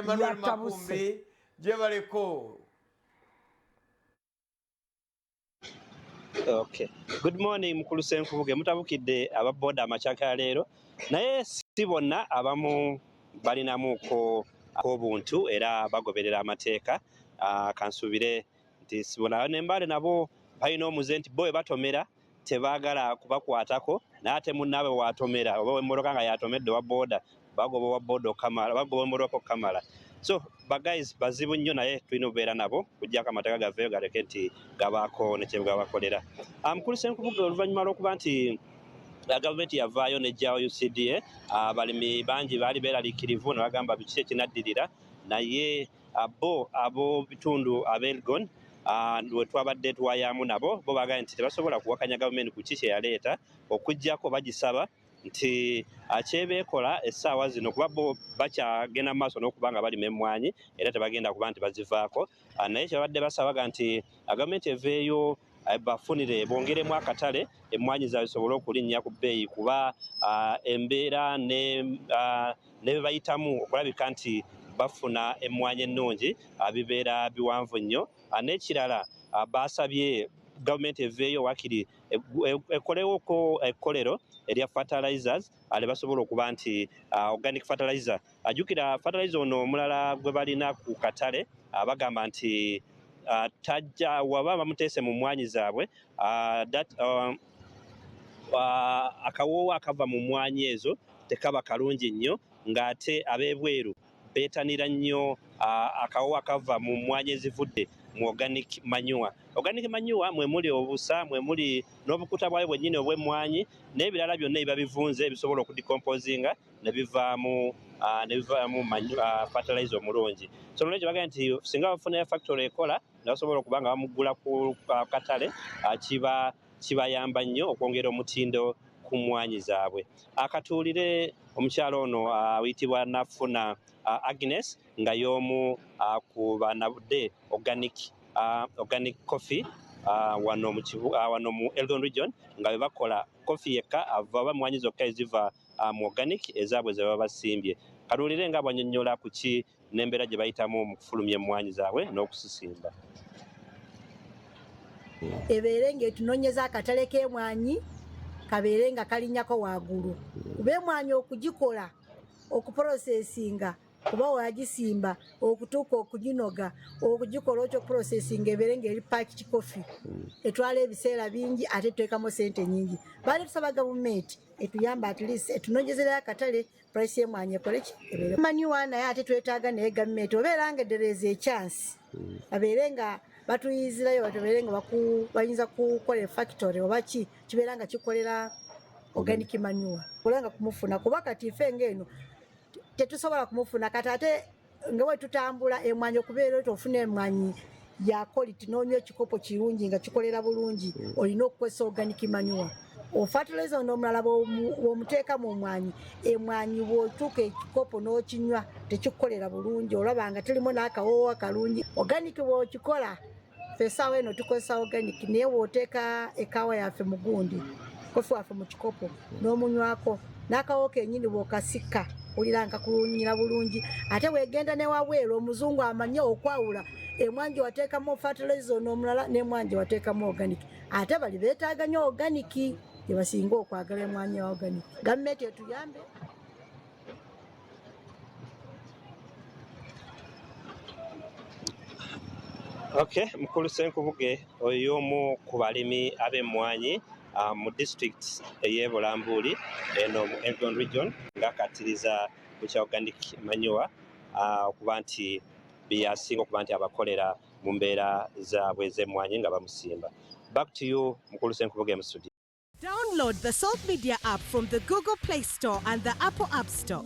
Emmanuel Makumbi Jebaleko. Okay. Good morning mukulu Senkubuge mutabukidde ababoda amachaka leero naye sibonna abamu balinamuko akobuntu era bagoberera amateeka kansubire nti sibona nembale nabo balina omuze nti boye batomera tebaagala kubakwatako naate munnabe watomera oba emmoroka nga yatomedde wa boda bagoba wa boda okamala bagoba emmoroka okamala. So guys bazibu nnyo naye tulina obeera nabo kujjako amateeka gaveeyo galeke nti gabaako ne kye gabakolera. Mukulu Senkubuge oluvannyuma lw'okuba nti gavumenti yavaayo nejjawo UCDA abalimi bangi baali beeraliikirivu ne bagamba biki ekinaddirira naye abo bitundu ab'Elgon we twabadde tuwayaamu nabo bo baagala nti tebasobola kuwakanya gavumenti ku ki kye yaleeta okuggyako bagisaba nti akyebeekola essaawa zino kuba bo bakyagenda mu maaso n'okuba nga balima emmwanyi era tebagenda kuba nti bazivaako naye kyebadde basabaga nti gavumenti eveeyo bafunire bongeremu akatale emmwanyi zaabwe zisobole okulinnya ku bbeeyi kuba embeera ne bayitamu okulabika nti bafuna emmwanyi ennungi bibeera biwanvu nnyo. N'ekirala baasabye gavumenti eveeyo wakiri ekolewoko ekkolero erya fertilizers ale basobola okuba nti organic fertilizer ajjukira fertilizer ono omulala gwe balina ku katale bagamba nti tajja waba bamuteese mu mmwanyi zaabwe akawoowo akava mu mmwanyi ezo tekaba kalungi nnyo ng'ate ab'ebweru beetanira nnyo akawoowo akava mu mmwanyi ezivudde mu organic manure. Organic manure mwe muli obusa mwe muli n'obukuta bwayo bwennyini obw'emmwanyi n'ebirala byonna ebiba bivunze ebisobola okudicomposinga ne bivaamu fertilizer omulungi. So nolwekyo bagamba nti singa bafunayo factory ekola ne basobola okuba nga bamugula ku katale kibayamba nnyo okwongera omutindo ku mmwanyi zaabwe. Akatuulire omukyalo ono ayitibwa Nafuna Agnes nga y'omu ku banabudde organic coffee wano mu Elgon region nga bebakola coffee yekka ava mmwanyi zokka eziva mu organic ezaabwe ze baba basimbye. Katuulire nga bwanyonnyola ku ki n'embeera gye bayitamu mu kufulumya emmwanyi zaabwe n'okusisimba. Ebeere ng'etunoonyeza akatale k'emmwanyi kabeere nga kalinnyako waggulu kuba emmwanyi okugikola okuprosesinga kuba wagisimba okutuuka okuginoga okugikola okyo processinga ebeere ng'eri packed coffee etwala ebiseera bingi ate tuteekamu sente nnyingi. Baali tusaba gavumenti etuyamba at least etunoonyezerayo akatale price y'emmwanyi ekoleki ebeere manure naye ate twetaaga naye gavumenti obeera nga edereeza echansi babeere nga batuyizirayo babeere nga bayinza kukola factory oba kibeera nga kikolera organic manure olanga kumufuna kuba kati ife ng'eno tetusobola kumufuna kati ate nga bwe tutambula emmwanyi okubeera oti ofuna emmwanyi ya quality n'onywa ekikopo kirungi nga kikolera bulungi olina okukozesa organic manure. Fertilizer ono omulala bw'omuteeka mu mmwanyi emmwanyi bw'otuuka ekikopo n'okinywa tekikukolera bulungi olaba nga tirimu n'akawoowo akalungi. Organic bw'okikola essaawa eno tukozesa organic naye bw'oteeka ekaawa yaffe mu gundi kofi waffe mu kikopo n'omunywako n'akawoowo kennyini bw'okasika olira nga kulunyira bulungi ate weegenda ne wabweru omuzungu amanye okwawula emmwanyi wateekamu fertilizer ono omulala n'emmwanyi wateekamu organic ate bali beetaaga nnyo organic gye basinga okwagala emmwanyi ya organic. Gavumenti etuyambe. Okay, mukulu Senkubuge oyomu ku balimi ab'emmwanyi mu district ey'e Bulambuuli eno mu Elgon region ng'akattiriza ku kya organic manure okuba nti byasinga okuba nti abakolera mu mbeera zaabwe ez'emmwanyi nga bamusimba. Back to you, mukulu Senkubuge mu studio. Download the Salt Media app from the Google Play Store and the Apple App Store.